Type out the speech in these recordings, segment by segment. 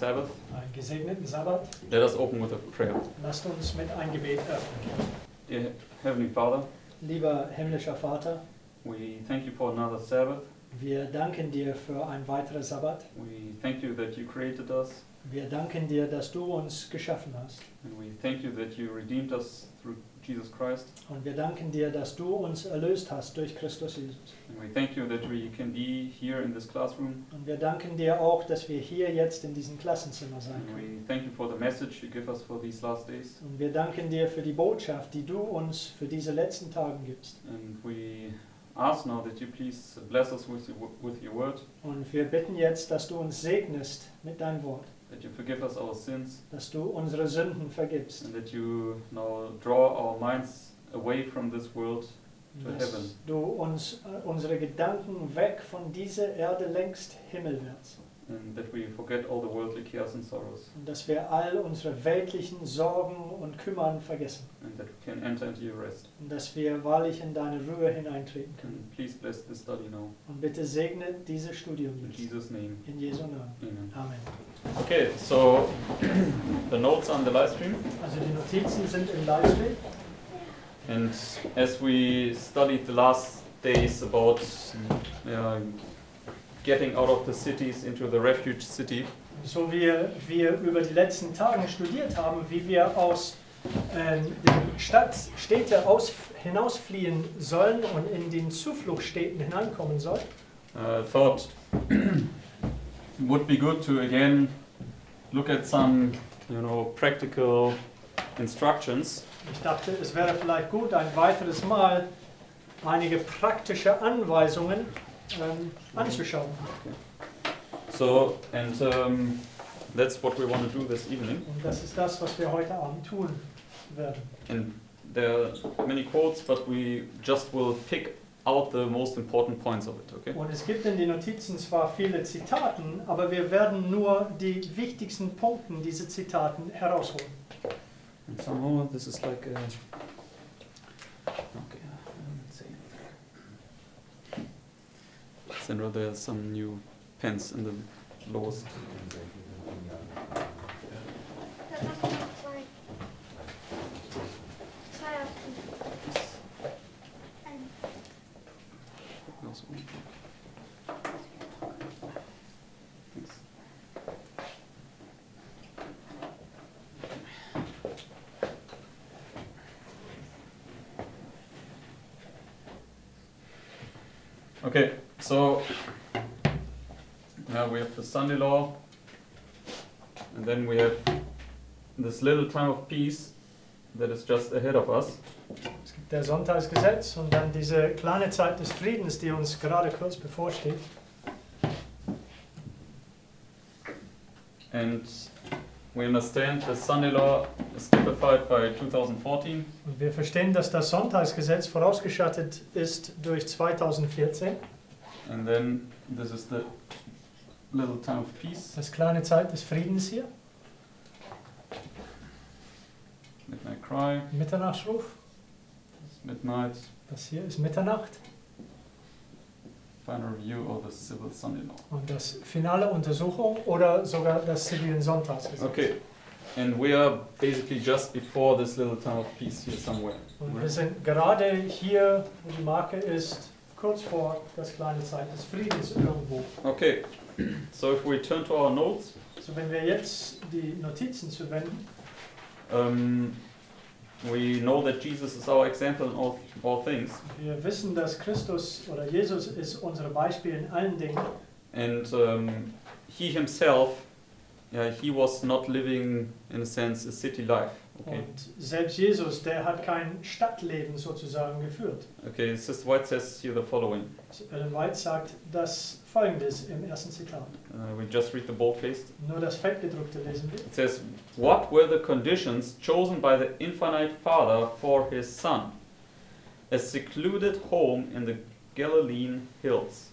Sabbath. Einen gesegneten Sabbat. Let us open with a prayer. Lasst uns mit ein Gebet öffnen. Dear Heavenly Father, Lieber himmlischer Vater, we thank you for another Sabbath. wir danken dir für ein weiteres Sabbat. We thank you that you created us. Wir danken dir, dass du uns geschaffen hast. And we thank you that you redeemed us through Jesus Christ. Und wir danken dir, dass du uns erlöst hast durch Christus Jesus. And we thank you that we can be here in this classroom. Und wir danken dir auch, dass wir hier jetzt in diesem Klassenzimmer sein And können. we thank you for the message you give us for these last days. Und wir danken dir für die Botschaft, die du uns für diese letzten Tage gibst. And we ask now that you please bless us with your word, Und wir bitten jetzt, dass du uns segnest mit deinem Wort. that you forgive us our sins, Dass du unsere Sünden vergibst. and that you now draw our minds away from this world to Dass heaven. du uns unsere Gedanken weg von dieser Erde lenkst himmelwärts. And that we forget all the worldly cares and sorrows, Und dass wir all unsere weltlichen Sorgen und Kümmern vergessen. and that we can enter into your rest. Und dass wir wahrlich in deine Ruhe hineintreten können. And please bless this study now. Und bitte segne dieses Studium In jetzt. Jesus' name. In Jesu Namen. Amen. Amen. Okay, so the notes on the live stream. Also die Notizen sind im Livestream. And as we studied the last days about getting out of the cities into the refuge city, So wie wir über die letzten Tage studiert haben, wie wir aus den Städte hinausfliehen sollen und in den Zufluchtsstädten hineinkommen sollen, thought it would be good to again look at some, practical instructions. ich dachte, es wäre vielleicht gut, ein weiteres Mal einige praktische Anweisungen anzuschauen. So, and that's what we want to do this evening. Und das ist das, was wir heute Abend tun werden. And there are many quotes, but we just will pick out the most important points of it, okay? Und es gibt in den Notizen zwar viele Zitaten, aber wir werden nur die wichtigsten Punkte dieser Zitaten herausholen. And somehow this is like a... Okay, let's see. Sandra, there are some new pens in the lowest. Thanks. Okay, so now we have the Sunday law, and then we have this little time of peace that is just ahead of us. Es gibt der Sonntagsgesetz und dann diese kleine Zeit des Friedens, die uns gerade kurz bevorsteht. And we understand the Sunday law is typified by 2014. Und wir verstehen, dass das Sonntagsgesetz vorausgeschattet ist durch 2014. And then this is the little time of peace, Das kleine Zeit des Friedens hier. midnight cry, Mitternachtsruf. midnight, Das hier ist Mitternacht. final review of the civil Sunday law. Und das finale Untersuchung oder sogar das zivilen Sonntagsgesetz. Okay, and we are basically just before this little time of peace here somewhere. Und wir sind gerade hier, wo die Marke ist, kurz vor das kleine Zeit des Friedens irgendwo. Okay, so if we turn to our notes, So wenn wir jetzt die Notizen zuwenden, we know that Jesus is our example in all things, wir wissen, dass Christus oder Jesus ist unser Beispiel in allen Dingen. and he himself, he was not living in a sense a city life. Okay. Und selbst Jesus, der hat kein Stadtleben sozusagen geführt. Okay, Sister White says here the following. Ellen White sagt das Folgendes im ersten Zitat. We just read the boldface. Nur das Fettgedruckte lesen wir. It says, "What were the conditions chosen by the infinite Father for his Son? A secluded home in the Galilean hills."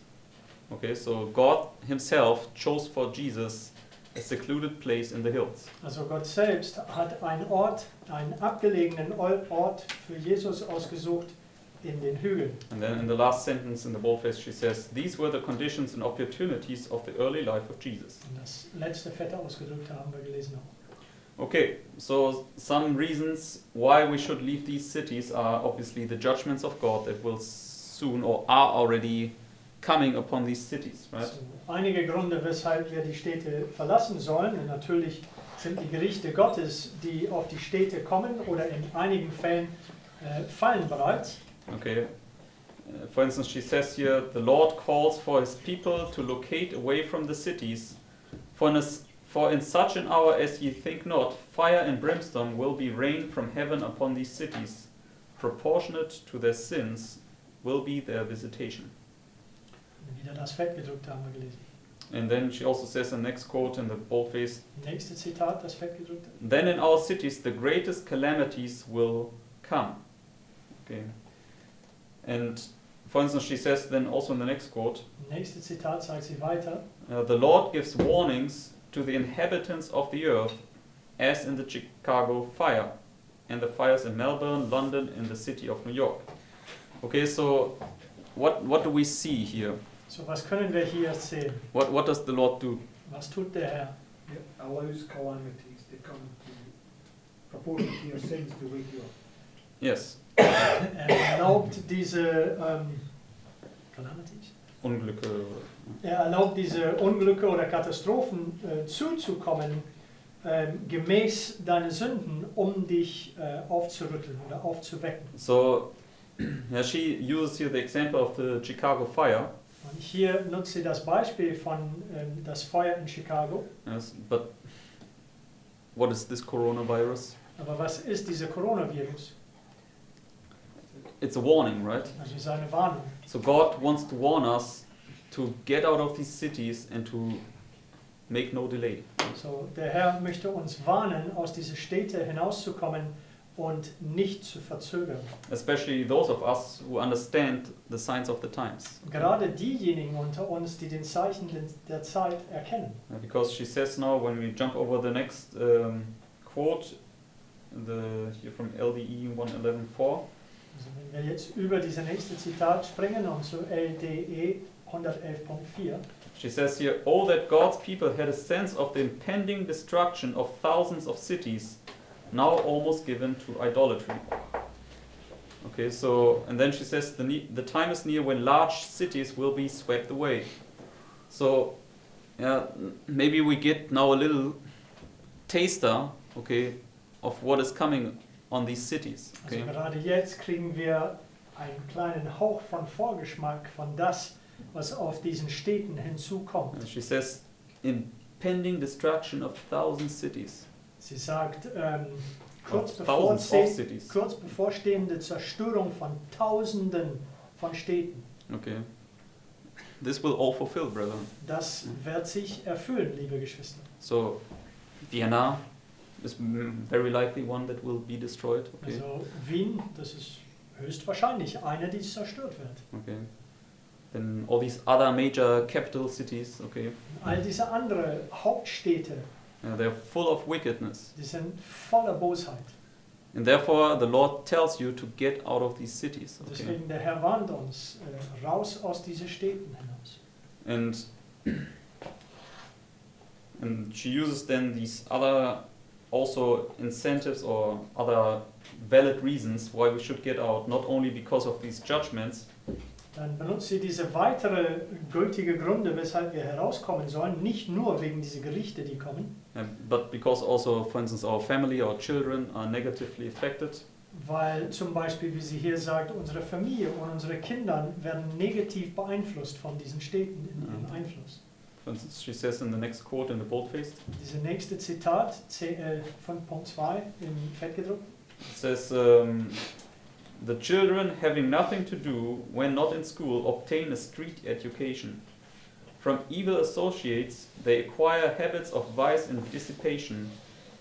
Okay, so God himself chose for Jesus a secluded place in the hills. Also Gott selbst hat einen Ort, einen abgelegenen Ort für Jesus ausgesucht in den Hügeln. And then in the last sentence in the boldface she says, these were the conditions and opportunities of the early life of Jesus. Und das letzte fette ausgedrückte haben wir gelesen auch. Okay, so some reasons why we should leave these cities are obviously the judgments of God that will soon or are already coming upon these cities, right? So, einige Gründe, weshalb wir die Städte verlassen sollen. Und natürlich sind die Gerichte Gottes, die auf die Städte kommen oder in einigen Fällen fallen bereits. Okay. For instance, she says here, the Lord calls for his people to locate away from the cities, for in such an hour as ye think not, fire and brimstone will be rained from heaven upon these cities, proportionate to their sins will be their visitation. Wieder das fett gedrückt haben wir gelesen. And then she also says in the next quote in the boldface, Nächste Zitat, das fett gedrückt. then in our cities the greatest calamities will come. Okay. And for instance, she says then also in the next quote, Nächste Zitat sagt sie weiter. the Lord gives warnings to the inhabitants of the earth, as in the Chicago fire, and the fires in Melbourne, London, and the city of New York. Okay, so what do we see here? So, was können wir hier sehen? What does the Lord do? Was tut der Herr? He allows calamities to come to proportion to your sins to wake you up. Yes, Erlaubt diese Calamities? Unglücke. Erlaubt diese Unglücke oder Katastrophen zuzukommen, gemäß deiner Sünden, dich aufzurütteln oder aufzuwecken. So, yeah, she uses here the example of the Chicago fire. Und hier nutzt sie das Beispiel von das Feuer in Chicago. Yes, but what is this coronavirus? Aber was ist dieser Coronavirus? It's a warning, right? Also es ist eine Warnung. So God wants to warn us to get out of these cities and to make no delay. So, der Herr möchte uns warnen, aus diesen Städten hinauszukommen und nicht zu verzögern. Especially those of us who understand the signs of the times. Gerade diejenigen unter uns, die den Zeichen der Zeit erkennen. Because she says now, when we jump over the next quote, here from LDE 111.4, Also wenn wir jetzt über diese nächste Zitat springen und zu LDE 111.4, she says here, oh, that God's people had a sense of the impending destruction of thousands of cities, now almost given to idolatry. Okay, so, and then she says, the time is near when large cities will be swept away. So, yeah, maybe we get now a little taster, okay, of what is coming on these cities. Okay? also gerade jetzt kriegen wir einen kleinen Hauch von Vorgeschmack von das, was auf diesen Städten hinzukommt. And she says, impending destruction of thousand cities. Sie sagt, Thousands of cities. kurz bevorstehende Zerstörung von Tausenden von Städten. Okay. This will all fulfill, brother. Das wird sich erfüllen, liebe Geschwister. So, Vienna is very likely one that will be destroyed. Okay. Also Wien, das ist höchstwahrscheinlich eine, die zerstört wird. Okay. Then all these other major capital cities, okay, All diese anderen Hauptstädte, they're full of wickedness. die sind voller Bosheit. And therefore the Lord tells you to get out of these cities. Okay. Deswegen der Herr warnt uns, raus aus diesen Städten hinaus. And she uses then these other also incentives or other valid reasons why we should get out, not only because of these judgments, Dann benutzt sie diese weitere gültige Gründe, weshalb wir herauskommen sollen, nicht nur wegen dieser Gerichte, die kommen, but because also, for instance, our family, our children are negatively affected. weil zum Beispiel, wie sie hier sagt, unsere Familie und unsere Kinder werden negativ beeinflusst von diesen Städten in ihrem Einfluss. For instance, she says in the next quote in the boldface, Diese nächste Zitat, CL 5.2 im Fett gedruckt, it says, the children having nothing to do when not in school obtain a street education. From evil associates they acquire habits of vice and dissipation.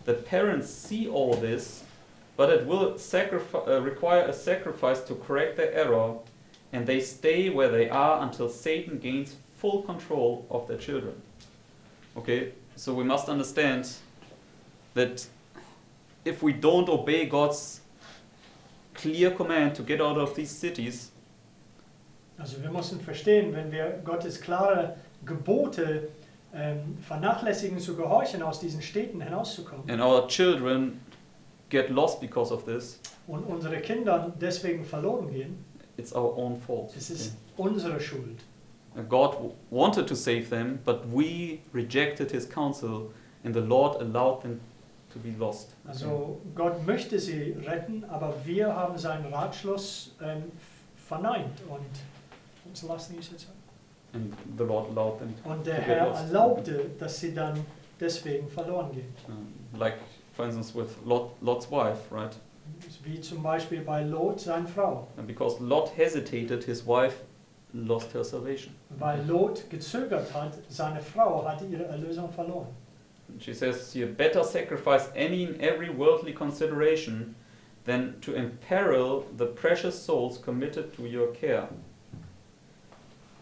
The parents see all this, but it will require a sacrifice to correct their error, and they stay where they are until Satan gains full control of their children. Okay, so we must understand that if we don't obey God's clear command to get out of these cities, Also wir müssen verstehen, wenn wir Gottes klare Gebote vernachlässigen zu gehorchen, aus diesen Städten hinauszukommen and our children get lost because of this, und unsere Kinder deswegen verloren gehen, it's our own fault. es ist unsere Schuld. God wanted to save them, but we rejected his counsel, and the Lord allowed them to be lost. Also Gott möchte sie retten, aber wir haben seinen Ratschluss verneint und what's the last thing you said? And the Lord allowed them Und to der get Herr lost. erlaubte, dass sie dann deswegen verloren gehen. Like, for instance, with Lot's wife, right? Wie zum Beispiel bei Lot, seine Frau. And because Lot hesitated, his wife lost her salvation. Weil Lot gezögert hat, seine Frau hatte ihre Erlösung verloren. And she says, you better sacrifice any and every worldly consideration than to imperil the precious souls committed to your care.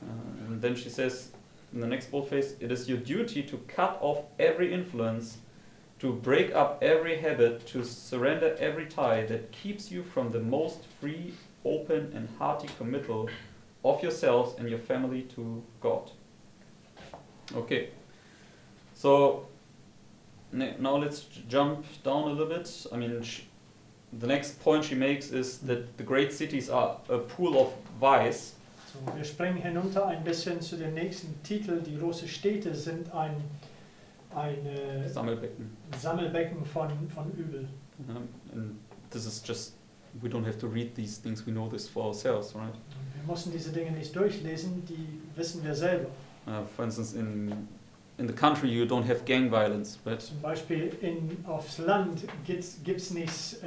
And then she says, in the next boldface, it is your duty to cut off every influence, to break up every habit, to surrender every tie that keeps you from the most free, open and hearty committal of yourselves and your family to God. Okay, so now let's jump down a little bit. I mean, the next point she makes is that the great cities are a pool of vice. So, wir springen hinunter ein bisschen zu dem nächsten Titel. Die großen Städte sind ein Sammelbecken. Sammelbecken von Übel. And this is just, we don't have to read these things, we know this for ourselves, right? Wir müssen diese Dinge nicht durchlesen, die wissen wir selber. For instance, in the country you don't have gang violence, right? Zum Beispiel aufs Land gibt's nicht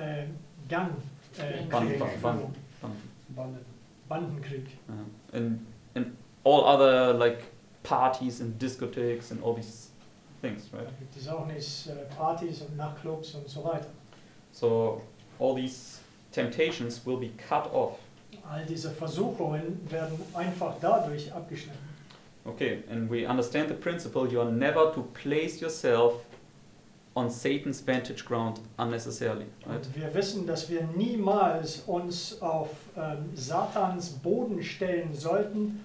Bandenkrieg. And all other like parties and discotheques and all these things, right? Da gibt es auch nicht Partys und Nachtclubs und so weiter. So all these temptations will be cut off. All diese Versuchungen werden einfach dadurch abgeschnitten. Okay, and we understand the principle, you are never to place yourself on Satan's vantage ground unnecessarily, right? Und wir wissen, dass wir niemals uns auf Satans Boden stellen sollten,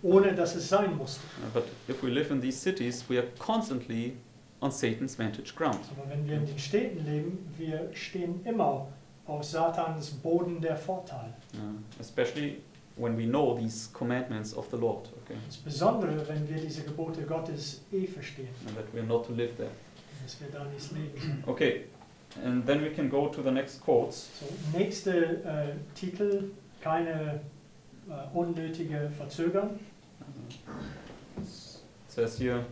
ohne dass es sein musste. But if we live in these cities, we are constantly on Satan's vantage ground. Aber wenn wir in den Städten leben, wir stehen immer auf Satans Boden der Vorteile. Especially when we know these commandments of the Lord, okay? Insbesondere, wenn wir diese Gebote Gottes verstehen, And that we are not to live there. dass wir da nicht leben. Okay, and then we can go to the next quotes. So, nächste Titel, keine unnötige Verzögerung. It says here,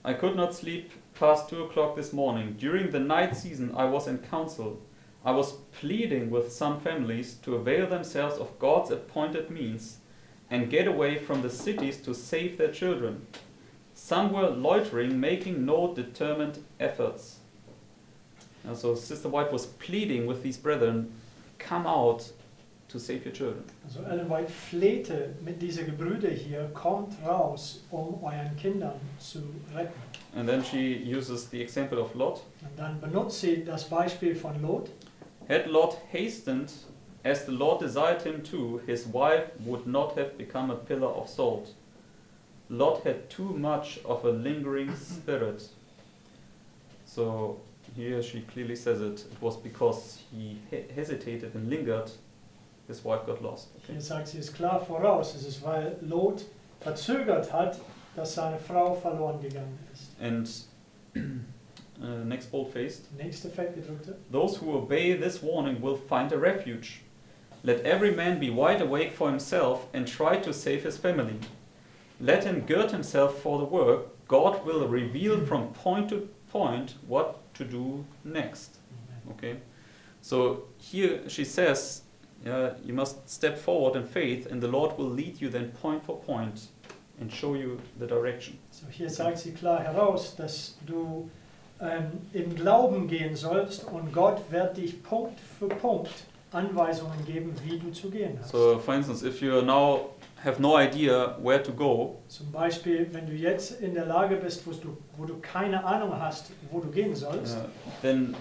I could not sleep past 2 o'clock this morning. During the night season I was in council. I was pleading with some families to avail themselves of God's appointed means and get away from the cities to save their children. Some were loitering, making no determined efforts. And so Sister White was pleading with these brethren, come out to save your children. Also Ellen White flehte mit dieser Gebrüder hier, kommt raus, euren Kindern zu retten. And then she uses the example of Lot. Und dann benutzt sie das Beispiel von Lot. Had Lot hastened as the Lord desired him to, his wife would not have become a pillar of salt. Lot had too much of a lingering spirit. So here she clearly says it was because he hesitated and lingered, his wife got lost. Okay. Hier sagt sie es klar voraus, es ist, weil Lot verzögert hat, dass seine Frau verloren gegangen ist. And next bold-faced. Nächste Fettgedruckte. Those who obey this warning will find a refuge. Let every man be wide awake for himself and try to save his family. Let him gird himself for the work. God will reveal from point to point what to do next. Okay, so here she says, you must step forward in faith, and the Lord will lead you then point for point and show you the direction. So hier sagt sie klar heraus, dass du im Glauben gehen sollst und Gott wird dich Punkt für Punkt Anweisungen geben, wie du zu gehen hast. So, for instance, if you now have no idea where to go, Zum Beispiel, wenn du jetzt in der Lage bist, wo du keine Ahnung hast, wo du gehen sollst, then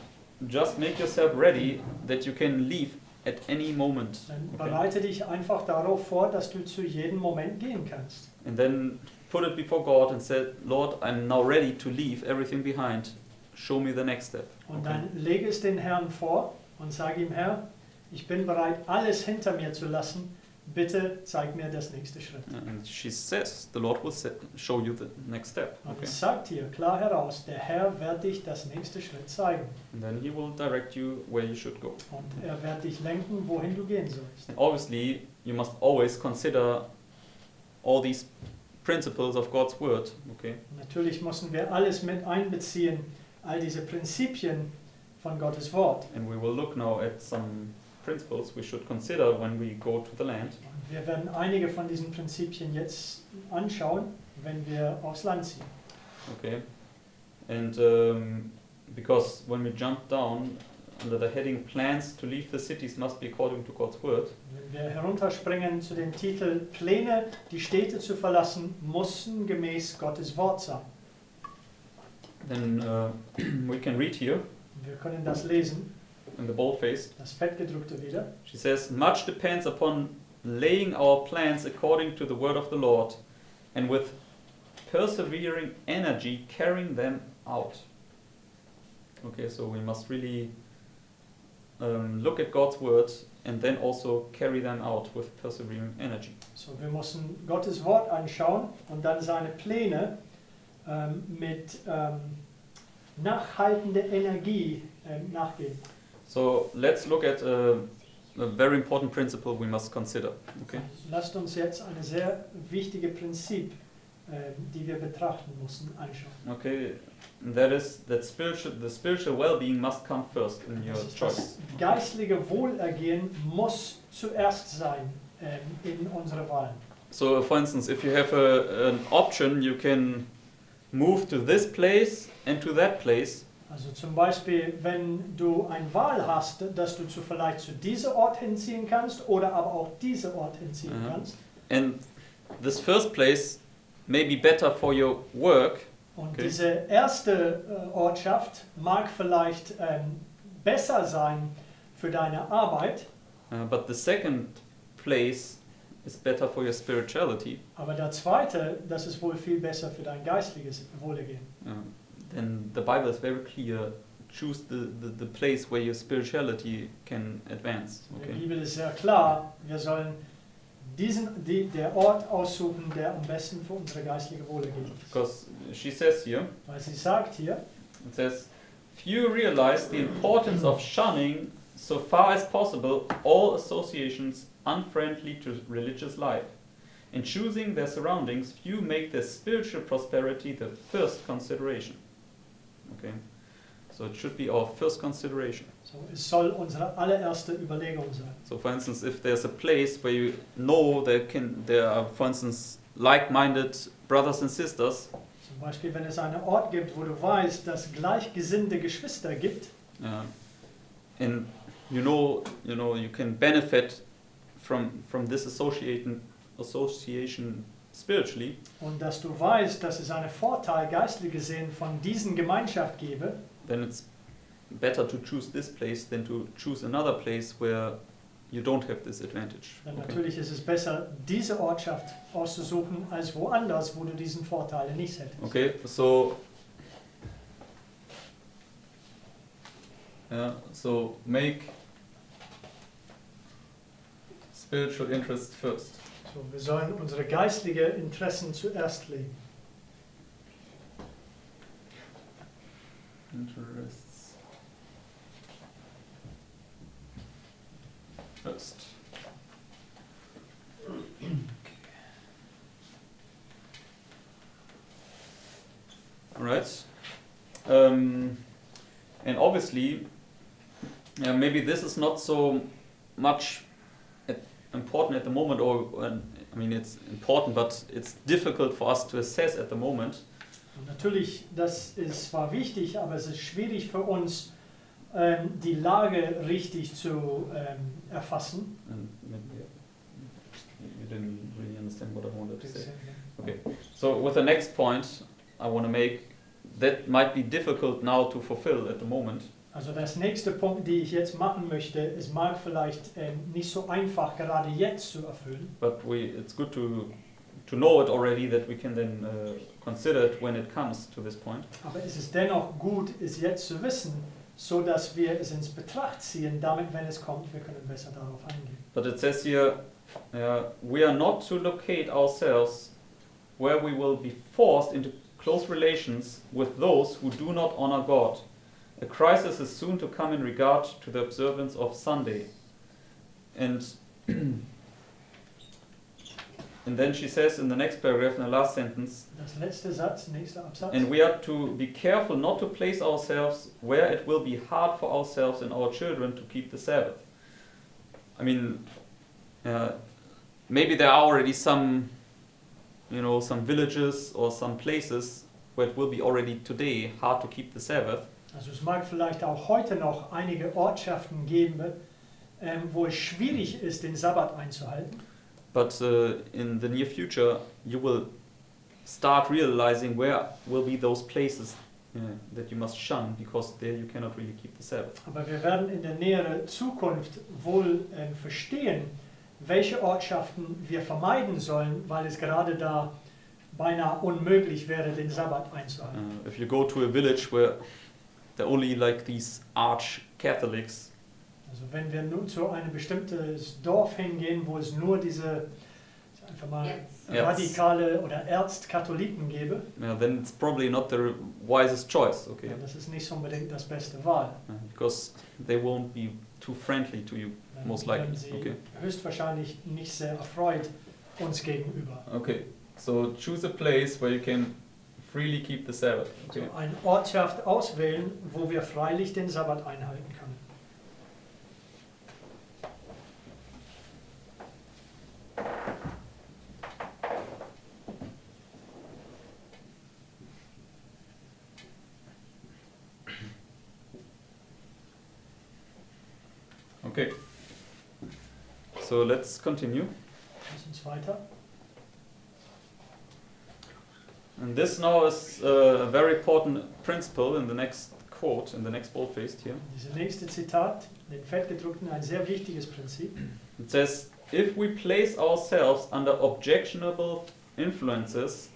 just make yourself ready that you can leave at any moment. Dann Okay? bereite dich einfach darauf vor, dass du zu jedem Moment gehen kannst. And then put it before God and say, Lord, I'm now ready to leave everything behind. Show me the next step. Und Okay? dann lege es den Herrn vor und sage ihm, Herr, ich bin bereit, alles hinter mir zu lassen. Bitte zeig mir das nächste Schritt. And she says, the Lord will show you the next step. Und Okay? es sagt hier klar heraus, der Herr wird dich das nächste Schritt zeigen. And then He will direct you where you should go. Und er wird dich lenken, wohin du gehen sollst. And obviously, you must always consider all these principles of God's Word. Okay? Und natürlich müssen wir alles mit einbeziehen, all diese Prinzipien von Gottes Wort. And we will look now at some principles we should consider when we go to the land. Und wir werden einige von diesen Prinzipien jetzt anschauen, wenn wir aufs Land ziehen. Okay? And because when we jump down under the heading plans to leave the cities must be according to God's Word, Wenn wir herunterspringen zu dem Titel Pläne, die Städte zu verlassen, mussten gemäß Gottes Wort sein. then we can read here Wir können das lesen, in the boldface. das Fettgedruckte wieder. She says, much depends upon laying our plans according to the word of the Lord and with persevering energy carrying them out. Okay, so we must really look at God's word and then also carry them out with persevering energy. So, wir müssen Gottes Wort anschauen und dann seine Pläne mit nachhaltender Energie nachgehen. So let's look at a very important principle we must consider. Okay. Lasst uns jetzt eine sehr wichtige Prinzip, die wir betrachten müssen, anschauen. Okay, and that is that the spiritual well-being must come first in your Das choice. geistliche Wohlergehen muss zuerst sein in unserer Wahl. So, for instance, if you have an option, you can move to this place and to that place. Also zum Beispiel, wenn du eine Wahl hast, dass du vielleicht zu diesem Ort hinziehen kannst oder aber auch diesen Ort hinziehen kannst. And this first place may be better for your work. Und Okay. diese erste Ortschaft mag vielleicht besser sein für deine Arbeit, But the second place is better for your spirituality. aber der zweite, das ist wohl viel besser für dein geistliches Wohlergehen. Then the Bible is very clear. Choose the place where your spirituality can advance. Die Okay. Bibel ist sehr klar, wir sollen der Ort aussuchen, der am besten für unsere geistliche Wohlergehen ist. Because she says here, Weil sie sagt hier, it says, few realize the importance of shunning so far as possible all associations unfriendly to religious life. In choosing their surroundings, few make their spiritual prosperity the first consideration. Okay, so it should be our first consideration. so, es soll unsere allererste Überlegung sein. So, for instance, if there's a place where you know there are, for instance, like-minded brothers and sisters, Zum Beispiel, wenn es einen Ort gibt, wo du weißt, dass gleichgesinnte Geschwister gibt, and you know you can benefit from this association spiritually, und dass du weißt, dass es einen Vorteil geistlich gesehen von diesen Gemeinschaft gebe, then it's better to choose this place than to choose another place where you don't have this advantage. dann Okay. natürlich ist es besser, diese Ortschaft auszusuchen, als woanders, wo du diesen Vorteil nicht hättest. Okay, so so make spiritual interest first. So, wir sollen unsere geistlichen Interessen zuerst legen. Interests first. All right. And obviously, maybe this is not so much important at the moment, or I mean, it's important, but it's difficult for us to assess at the moment. Und natürlich, das ist zwar wichtig, aber es ist schwierig für uns, die Lage richtig zu erfassen. And maybe you didn't really understand what I wanted to say. Okay. So with the next point I want to make, that might be difficult now to fulfill at the moment. Also das nächste Punkt, die ich jetzt machen möchte, es mag vielleicht nicht so einfach gerade jetzt zu erfüllen. but it's good to know it already, that we can then consider it when it comes to this point. Aber es ist dennoch gut, es jetzt zu wissen, so dass wir es ins Betracht ziehen, damit, wenn es kommt, wir können besser darauf eingehen. But it says here, we are not to locate ourselves where we will be forced into close relations with those who do not honor God. A crisis is soon to come in regard to the observance of Sunday. And then she says in the next paragraph, in the last sentence, Das letzte Satz, nächster Absatz. and we are to be careful not to place ourselves where it will be hard for ourselves and our children to keep the Sabbath. I mean, maybe there are already some villages or some places where it will be already today hard to keep the Sabbath. Also es mag vielleicht auch heute noch einige Ortschaften geben, wo es schwierig ist, den Sabbat einzuhalten. But in the near future, you will start realizing where will be those places that you must shun, because there you cannot really keep the Sabbath. Aber wir werden in der näheren Zukunft wohl verstehen, welche Ortschaften wir vermeiden sollen, weil es gerade da beinahe unmöglich wäre, den Sabbat einzuhalten. If you go to a village where there are only like these arch Catholics, Also wenn wir nun zu einem bestimmten Dorf hingehen, wo es nur diese einfach mal radikale oder Erzkatholiken gäbe, then it's probably not the wisest choice, okay? das ist nicht unbedingt das beste Wahl. Because they won't be too friendly to you, most likely. Dann sind sie Okay. höchstwahrscheinlich nicht sehr erfreut uns gegenüber. Okay. So choose a place where you can freely keep the Sabbath. Okay. So eine Ortschaft auswählen, wo wir freilich den Sabbat einhalten können. Okay. So let's continue. Lass uns weiter. And this now is a very important principle in the next quote, in the next boldface here. Dieses nächste Zitat, den fettgedruckten, ein sehr wichtiges Prinzip. It says, if we place ourselves under objectionable influences,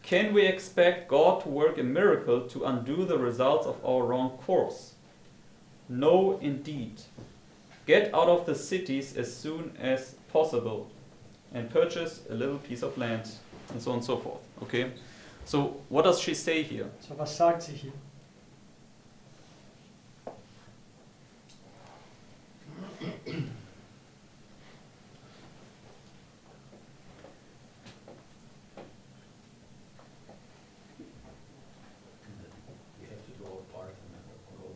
can we expect God to work a miracle to undo the results of our wrong course? No, indeed. Get out of the cities as soon as possible and purchase a little piece of land, and so on and so forth. Okay? So what does she say here? So, was sagt sie hier? We have to do our part and God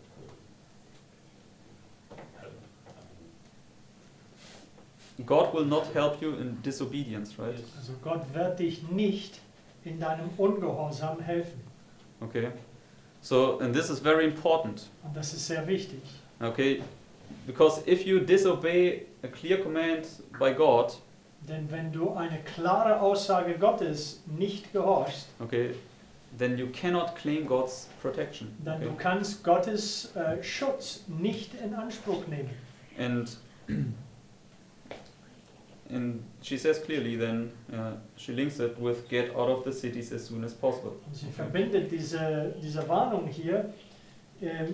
will God will not help you in disobedience, right? Also Gott wird dich nicht in deinem Ungehorsam helfen. Okay. So, and this is very important. Und das ist sehr wichtig. Okay? Because if you disobey a clear command by God, Denn wenn du eine klare Aussage Gottes nicht gehorchst, okay, then you cannot claim God's protection. dann Okay? du kannst Gottes Schutz nicht in Anspruch nehmen. And she says clearly then, she links it with get out of the cities as soon as possible. Und sie verbindet diese Warnung hier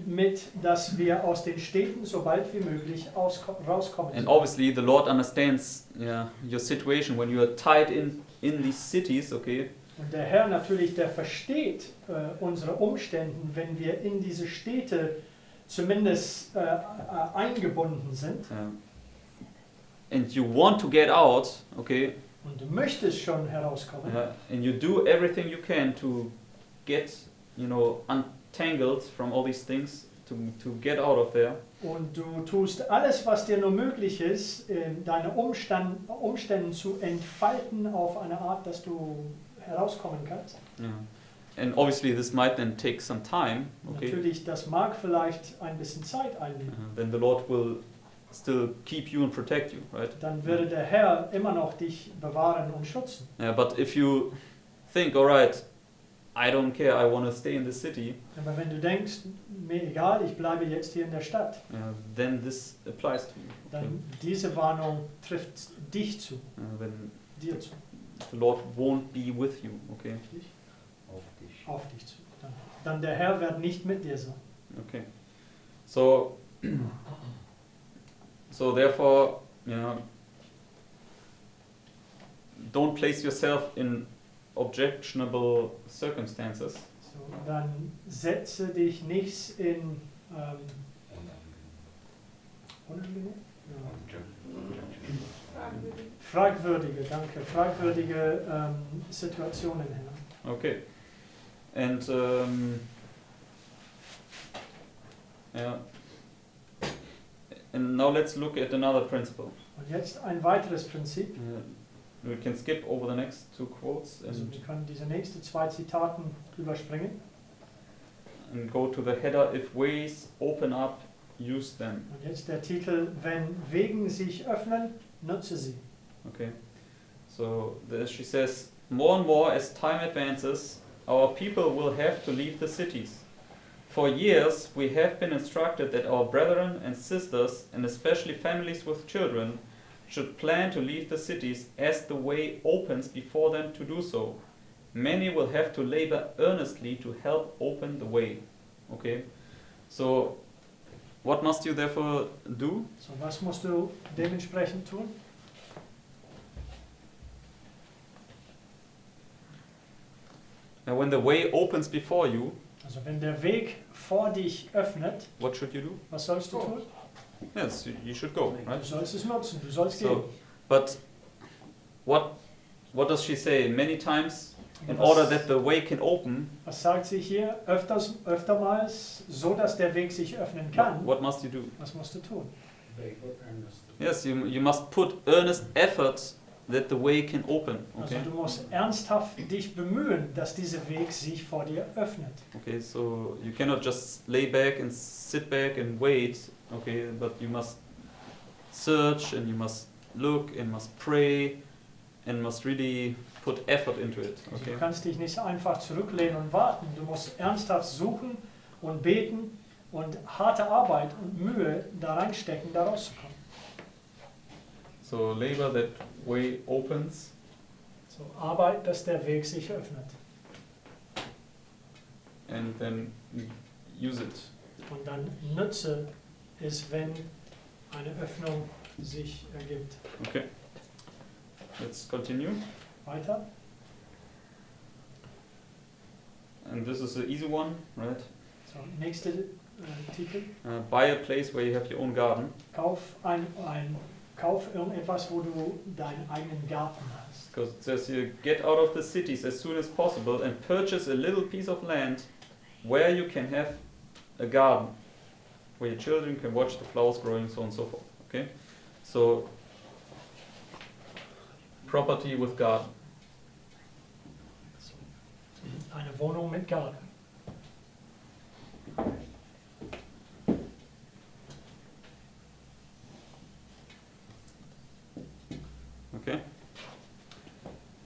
mit, dass wir aus den Städten so bald wie möglich rauskommen. And obviously the Lord understands your situation when you are tied in these cities, okay? Und der Herr natürlich, der versteht unsere Umstände, wenn wir in diese Städte zumindest eingebunden sind. And you want to get out, okay? Und du möchtest schon herauskommen. And you do everything you can to get, untangled from all these things, to get out of there. Und du tust alles, was dir nur möglich ist, deine Umstände zu entfalten auf eine Art, dass du herauskommen kannst. Yeah. And obviously this might then take some time, okay? Natürlich, das mag vielleicht ein bisschen Zeit einnehmen. Then the Lord will still keep you and protect you, right? Dann würde der Herr immer noch dich bewahren und schützen. Yeah, but if you think, all right, I don't care, I want to stay in the city, Aber wenn du denkst, mir egal, ich bleibe jetzt hier in der Stadt, then this applies to you. Okay? dann diese Warnung trifft dich zu, Then dir zu, the Lord won't be with you. Okay. Auf dich. auf dich zu. Dann der Herr wird nicht mit dir sein. Okay. So therefore, don't place yourself in objectionable circumstances. So, dann setze dich nicht in unangenehm? Ja. fragwürdige Situationen hinein. Okay. And and now let's look at another principle. Und jetzt ein weiteres Prinzip. We can skip over the next two quotes Also and wir können diese nächsten zwei Zitaten überspringen go to the header. If ways open up, use them. und jetzt der Titel: Wenn Wegen sich öffnen, nutze sie. Okay. So she says, more and more as time advances, our people will have to leave the cities. For years we have been instructed that our brethren and sisters, and especially families with children, should plan to leave the cities as the way opens before them to do so. Many will have to labor earnestly to help open the way. Okay? So, what must you therefore do? So, was musst du dementsprechend tun? Now, when the way opens before you, Also wenn der Weg vor dich öffnet, what should you do? was sollst du tun? Yes, you should go, Du right? sollst es nutzen, du sollst gehen. So, but what does she say? Many times, in Was- order that the way can open, Was sagt sie hier? Öftermals, so dass der Weg sich öffnen kann. what must you do? Was musst du tun? Yes, you must put earnest effort that the way can open. Also Okay. du musst ernsthaft dich bemühen, dass dieser Weg sich vor dir öffnet. Okay. So you cannot just lay back and sit back and wait. Okay, but you must search and you must look and must pray and must really put effort into it. Also Okay. du kannst dich nicht einfach zurücklehnen und warten. Du musst ernsthaft suchen und beten und harte Arbeit und Mühe da reinstecken, da rauszukommen. So labor that way opens. So Arbeit, dass der Weg sich öffnet. And then use it. Und dann nütze es, wenn eine Öffnung sich ergibt. Okay. Let's continue. Weiter. And this is an easy one, right? So, nächste Titel. Buy a place where you have your own garden. Kauf irgendetwas, wo du deinen eigenen Garten hast. Because it says here, get out of the cities as soon as possible and purchase a little piece of land where you can have a garden, where your children can watch the flowers growing, so on and so forth. Okay? So, property with garden. Eine Wohnung mit Garten. Okay?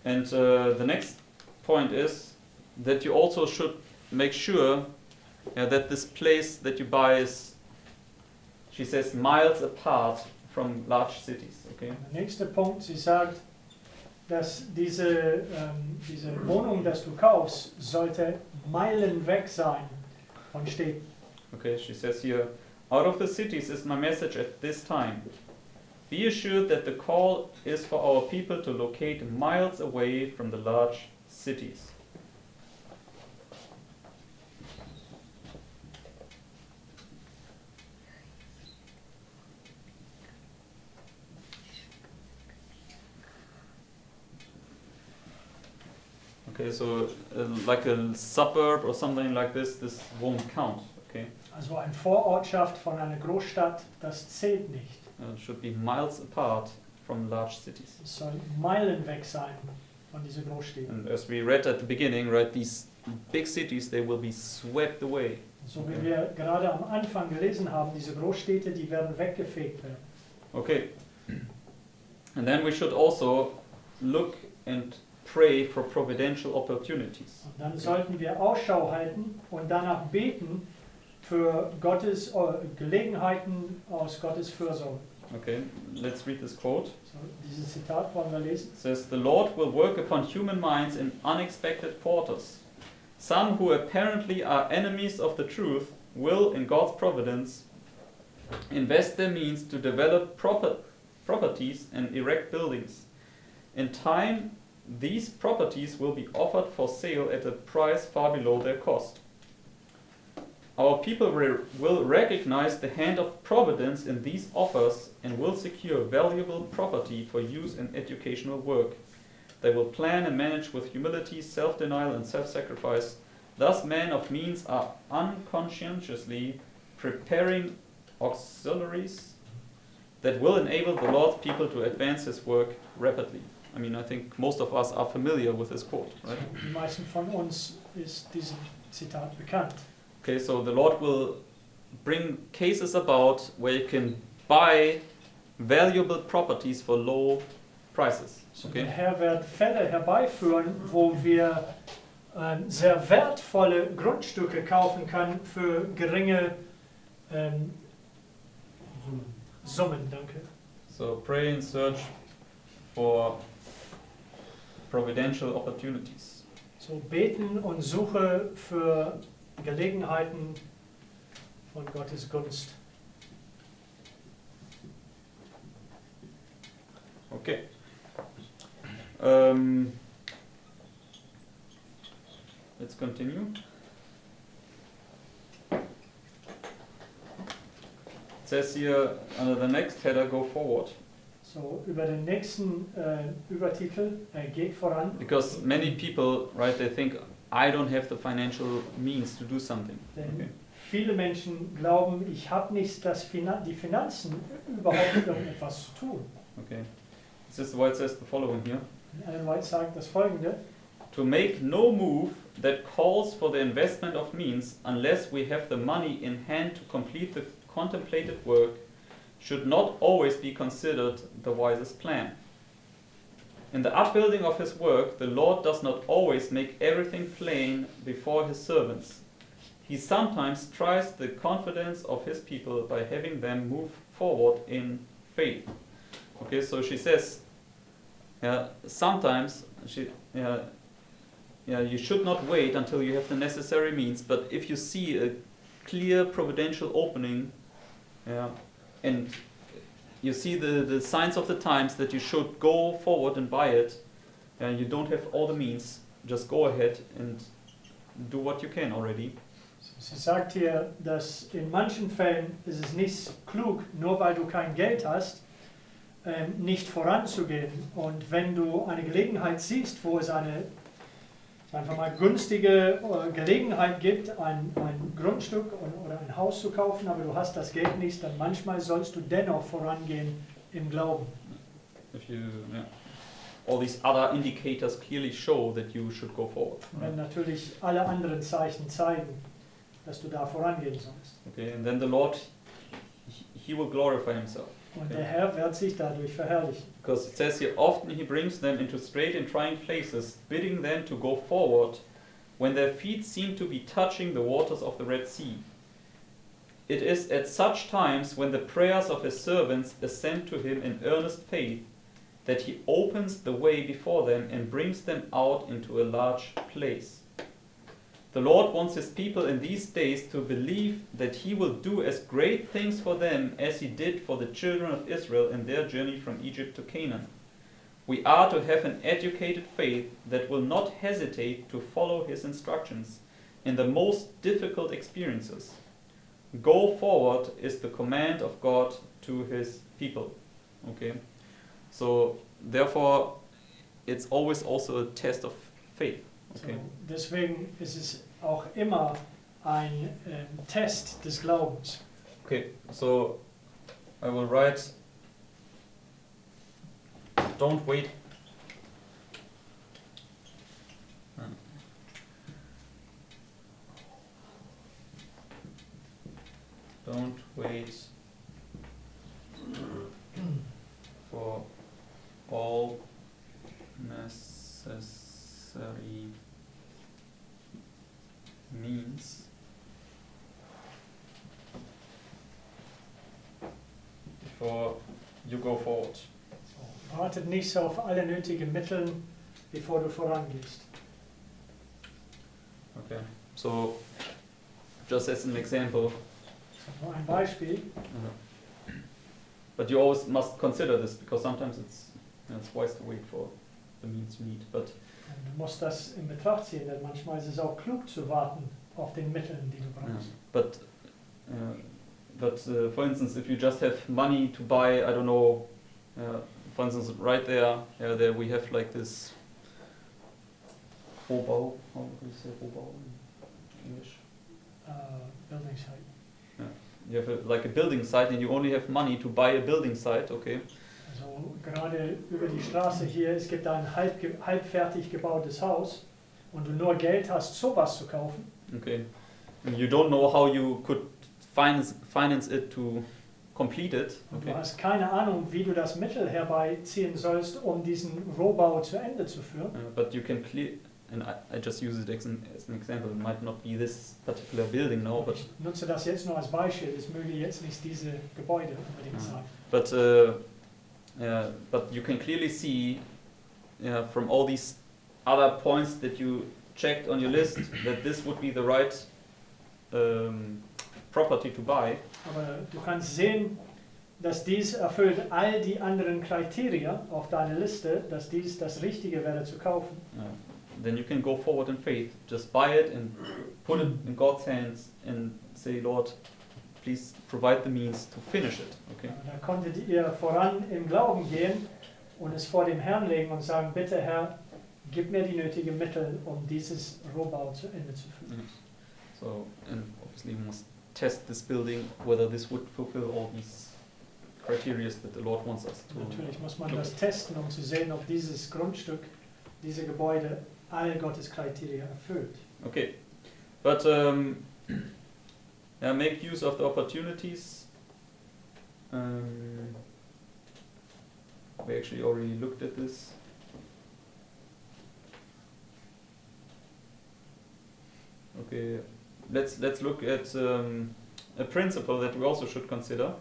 And the next point is that you also should make sure that this place that you buy is, she says, miles apart from large cities. Okay? Der nächste Punkt, sie sagt, dass diese Wohnung, das du kaufst, sollte Meilen weg sein von Städten. Okay, she says here, out of the cities is my message at this time. Be assured that the call is for our people to locate miles away from the large cities. Okay, so like a suburb or something like this won't count. Okay, Also eine Vorortschaft von einer Großstadt, das zählt nicht. it should be miles apart from large cities. Es soll Meilen weg sein von diesen Großstädten. And as we read at the beginning, right, these big cities, they will be swept away. So wie wir gerade am Anfang gelesen haben, diese Großstädte, die werden weggefegt werden. Okay. And then we should also look and pray for providential opportunities. Und dann sollten wir Ausschau halten und danach beten für Gottes Gelegenheiten aus Gottes Fürsorge. Okay, let's read this quote. So, dieses Zitat wollen wir lesen. It says, "The Lord will work upon human minds in unexpected quarters. Some who apparently are enemies of the truth will, in God's providence, invest their means to develop properties and erect buildings. In time, these properties will be offered for sale at a price far below their cost. Our people will recognize the hand of providence in these offers and will secure valuable property for use in educational work. They will plan and manage with humility, self-denial, and self-sacrifice. Thus, men of means are unconscientiously preparing auxiliaries that will enable the Lord's people to advance His work rapidly." I mean, I think most of us are familiar with this quote, right? Die meisten von uns ist dieses Zitat bekannt. Okay, so the Lord will bring cases about where you can buy valuable properties for low prices. So Okay? der Herr wird Fälle herbeiführen, wo wir sehr wertvolle Grundstücke kaufen können für geringe Summen. Danke. So pray and search for providential opportunities. So beten und suche für Gelegenheiten von Gottes Gunst. Okay. Let's continue. It says here under the next header, go forward. So über den nächsten Übertitel geht voran. Because many people, right, they think, I don't have the financial means to do something. Denn Okay. viele Menschen glauben, ich habe nicht die Finanzen, überhaupt irgendetwas zu tun. Okay. This is why it says the following here. Ellen White sagt das Folgende: To make no move that calls for the investment of means unless we have the money in hand to complete the contemplated work should not always be considered the wisest plan. In the upbuilding of His work, the Lord does not always make everything plain before His servants. He sometimes tries the confidence of His people by having them move forward in faith. Okay, so she says, sometimes you should not wait until you have the necessary means, but if you see a clear providential opening, and you see the signs of the times that you should go forward and buy it, and you don't have all the means, just go ahead and do what you can already. Sie sagt hier, dass in manchen Fällen ist es nicht klug, nur weil du kein Geld hast, nicht voranzugehen. Und wenn du eine Gelegenheit siehst, wo es eine einfach mal günstige Gelegenheit gibt, ein Grundstück oder ein Haus zu kaufen, aber du hast das Geld nicht, dann manchmal sollst du dennoch vorangehen im Glauben. If you, all these other indicators clearly show that you should go forward. Wenn natürlich alle anderen Zeichen zeigen, dass du da vorangehen sollst. Okay, and then the Lord, He will glorify Himself. Und der Herr wird sich dadurch verherrlichen. Because it says here, often He brings them into straight and trying places, bidding them to go forward when their feet seem to be touching the waters of the Red Sea. It is at such times when the prayers of His servants ascend to Him in earnest faith that He opens the way before them and brings them out into a large place. The Lord wants His people in these days to believe that He will do as great things for them as He did for the children of Israel in their journey from Egypt to Canaan. We are to have an educated faith that will not hesitate to follow His instructions in the most difficult experiences. Go forward is the command of God to His people. Okay, so therefore it's always also a test of faith. Okay. So, deswegen ist es auch immer ein Test des Glaubens. Okay, so I will write, don't wait. Don't wait for all necessary necessary means before you go forward. Wartet nicht so auf alle nötigen Mittel, bevor du vorangehst. Okay, so just as an example, So, nur ein Beispiel. but you always must consider this because sometimes it's wise to wait for the means you need. But Du musst das in Betracht ziehen, denn manchmal ist es auch klug zu warten auf den Mitteln, die du brauchst. for instance, if you just have money to buy, I don't know, for instance, right there we have like this Rohbau. How do you say Rohbau in English? Building site. You have like a building site and you only have money to buy a building site, okay? Also gerade über die Straße hier, es gibt ein halbfertig gebautes Haus und du nur Geld hast, sowas zu kaufen. Okay. And you don't know how you could finance it to complete it. Und Okay. du hast keine Ahnung, wie du das Mittel herbeiziehen sollst, um diesen Rohbau zu Ende zu führen. But you can clear, and I just use it as an example. It might not be this particular building now, but Ich nutze das jetzt nur als Beispiel, es möge jetzt nicht diese Gebäude unbedingt Ja. sein. but you can clearly see from all these other points that you checked on your list that this would be the right property to buy. Aber du kannst sehen, dass dies erfüllt all die anderen Kriterien auf deiner Liste, dass dies das Richtige wäre zu kaufen. Then you can go forward in faith. Just buy it and put it in God's hands and say, Lord, please provide the means to finish it. Okay. Da konntet ihr voran im Glauben gehen und es vor dem Herrn legen und sagen, bitte Herr, gib mir die nötigen Mittel, um dieses Rohbau zu Ende zu führen. So, and obviously we must test this building whether this would fulfill all these criteria that the Lord wants us to. Natürlich muss man das testen, um zu sehen, ob dieses Grundstück, diese Gebäude all Gottes Kriterien erfüllt. Okay, but make use of the opportunities. We actually already looked at this. Okay, let's look at a principle that we also should consider.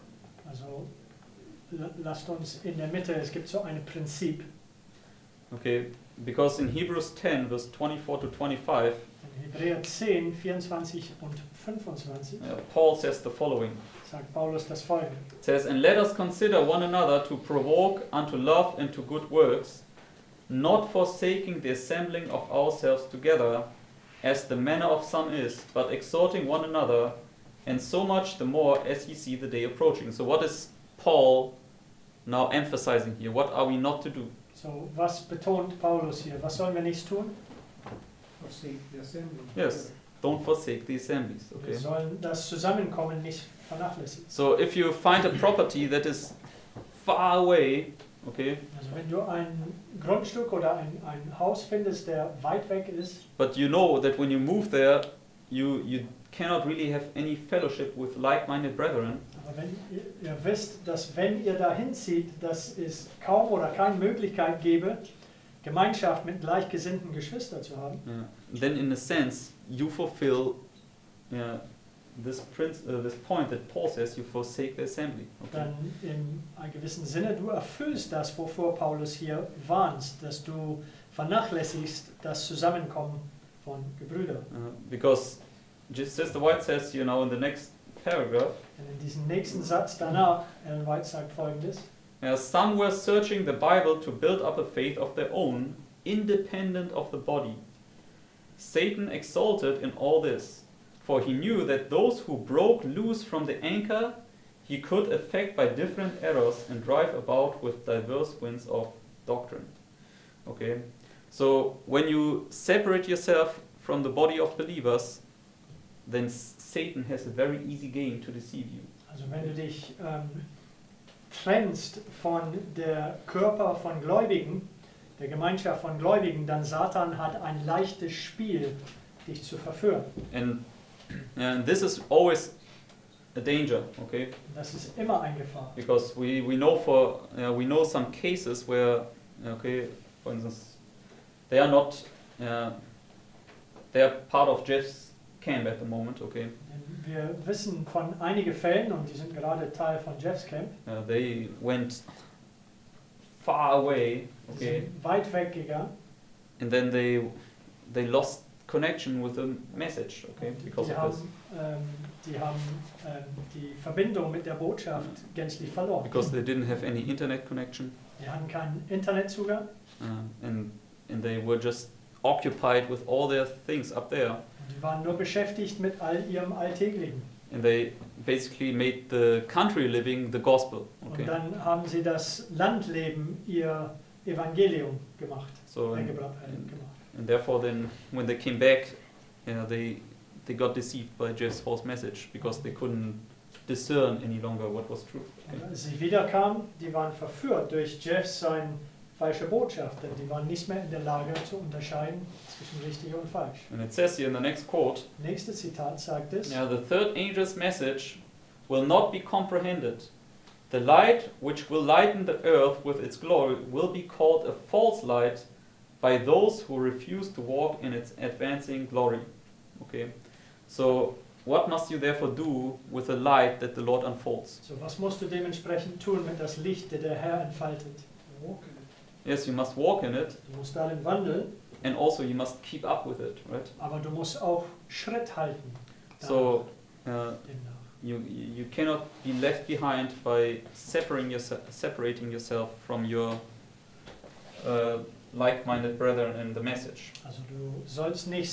Also lasst uns in der Mitte, es gibt so ein Prinzip. Okay, because in Hebrews 10, verse 24 to 25, In Hebräer 10, 24 und 25 Paul says the following. sagt Paulus das folgende. It says, "And let us consider one another to provoke unto love and to good works, not forsaking the assembling of ourselves together, as the manner of some is, but exhorting one another, and so much the more as ye see the day approaching." So what is Paul now emphasizing here? What are we not to do? So, was betont Paulus hier? Was sollen wir nicht tun? Forsake the assembly. Yes. Don't forsake the assemblies. Wir Okay. sollen das Zusammenkommen nicht vernachlässigen. So if you find a property that is far away, okay, Also wenn du ein Grundstück oder ein Haus findest, der weit weg ist, but you know that when you move there, you cannot really have any fellowship with like-minded brethren, aber wenn ihr wisst, dass wenn ihr dahin zieht, dass es kaum oder keine Möglichkeit gäbe, Gemeinschaft mit gleichgesinnten Geschwistern zu haben, then in a sense you fulfill this point that Paul says you forsake the assembly. Okay? dann in einem gewissen Sinne, du erfüllst das, wovor Paulus hier warnt, dass du vernachlässigst das Zusammenkommen von Gebrüdern. Because Sister White says, in the next paragraph, Und in diesem nächsten Satz danach, Ellen White sagt folgendes: some were searching the Bible to build up a faith of their own, independent of the body. Satan exalted in all this, for he knew that those who broke loose from the anchor he could affect by different errors and drive about with diverse winds of doctrine. Okay, so when you separate yourself from the body of believers, then Satan has a very easy game to deceive you. Also wenn du dich trennst von der Körper von Gläubigen, der Gemeinschaft von Gläubigen, dann Satan hat ein leichtes Spiel, dich zu verführen. And this is always a danger, okay? Das ist immer eine Gefahr. Because we know some cases where, okay, for instance, they are not. They are part of Jeff's camp at the moment. Okay. Wir wissen von einigen Fällen, und die sind gerade Teil von Jeffs Camp, They went far away. die Okay. sind weit weggegangen. And then they lost connection with the message. Okay. Because Die of this. haben die Verbindung mit der Botschaft gänzlich verloren. Because they didn't have any internet connection. Die hatten keinen Internetzugang. And they were just occupied with all their things up there. Und die waren nur beschäftigt mit all ihrem Alltäglichen. And they basically made the country living the gospel. Okay. Und dann haben sie das Landleben ihr Evangelium gemacht, So and, gemacht. and therefore then when they came back, they got deceived by Jeff's false message because they couldn't discern any longer what was true. Okay. Und als sie wiederkamen, die waren verführt durch seine falsche Botschaft, denn die waren nicht mehr in der Lage zu unterscheiden zwischen richtig und falsch. And it says here in the next quote, Nächstes Zitat sagt es, the third angel's message will not be comprehended. The light which will lighten the earth with its glory will be called a false light by those who refuse to walk in its advancing glory. Okay, so what must you therefore do with the light that the Lord unfolds? so was musst du dementsprechend tun mit das Licht, das der Herr entfaltet? Walk in it. Yes, you must walk in it, Du musst darin wandeln, and also you must keep up with it, right? aber du musst auch Schritt halten. So demnach. you cannot be left behind by separating yourself from your like-minded brethren in the message. Also du sollst nicht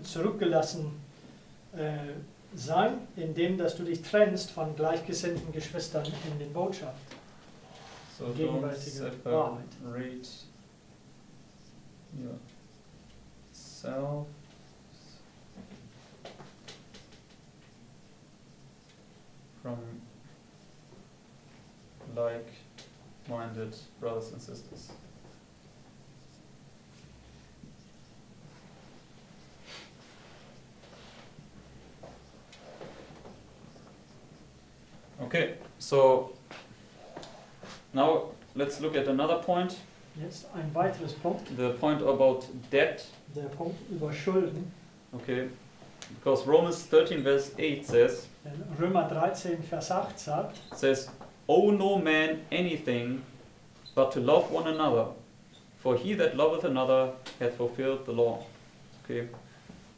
zurückgelassen sein, indem dass du dich trennst von gleichgesinnten Geschwistern in den Botschaft. So don't Gegenwärtige Wahrheit. separate yourself from like-minded brothers and sisters. Okay, so now let's look at another point, Jetzt ein weiteres Punkt, the point about debt. der Punkt über Schulden. Okay, because Romans 13 verse 8 Denn Römer 13, Vers 8 says, owe no man anything but to love one another, for he that loveth another hath fulfilled the law. Okay,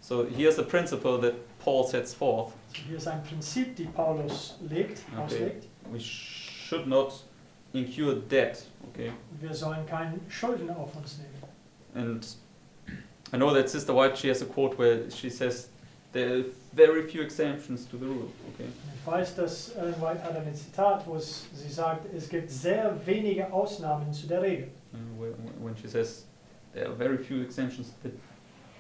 so here's a principle that Paul sets forth. also hier ist ein Prinzip, die Paulus auslegt. We should not incur debt. Okay, Wir sollen keine Schulden auf uns nehmen. and I know that Sister White, she has a quote where she says there are very few exemptions to the rule. Okay, Ich weiß, dass Ellen White hat ein Zitat, wo sie sagt, es gibt sehr wenige Ausnahmen zu der Regel. when she says there are very few exemptions, that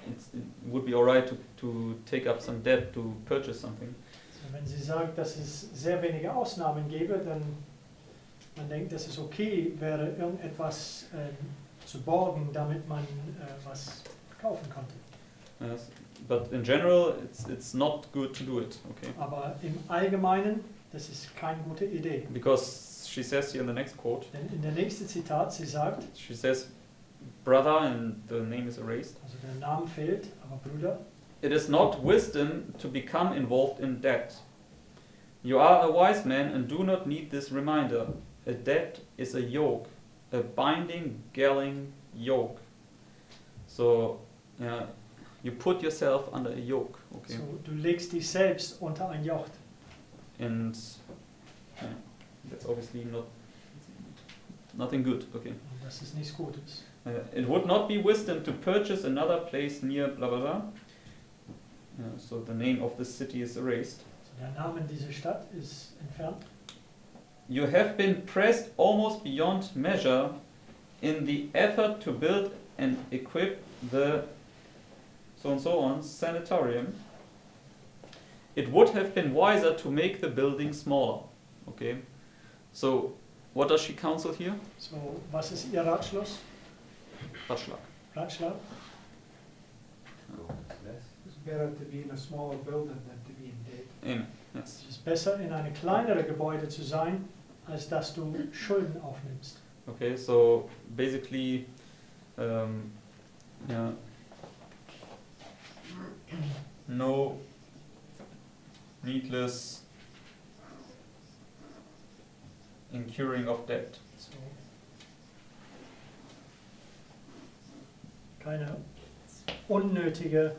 it would be alright to take up some debt to purchase something. Also wenn sie sagt, dass es sehr wenige Ausnahmen gäbe, dann man denkt, dass es okay wäre, irgendetwas zu borgen, damit man was kaufen konnte. Yes, but in general, it's not good to do it. Okay, Aber im Allgemeinen, das ist keine gute Idee. because she says here in the next quote, Denn in der nächsten Zitat, sie sagt, she says, brother, and the name is erased. also der Name fehlt, aber Bruder, It is not wisdom to become involved in debt. You are a wise man and do not need this reminder. A debt is a yoke, a binding, galling yoke. So, you put yourself under a yoke, okay? so, du legst dich selbst unter ein Joch. And that's obviously nothing good, okay? Und das ist nichts Gutes. It would not be wisdom to purchase another place near blah blah blah. So the name of the city is erased. Also der Name dieser Stadt ist entfernt. You have been pressed almost beyond measure in the effort to build and equip the so and so on sanatorium. It would have been wiser to make the building smaller. Okay, so what does she counsel here? So, was ist ihr Ratschluss? Ratschlag. Ratschlag? Go less. It's better to be in a smaller building than to be in debt. Amen. Yes. Es ist besser, in einem kleineren Gebäude zu sein, als dass du Schulden aufnimmst. Okay, so basically, yeah, no needless incurring of debt. So, keine unnötige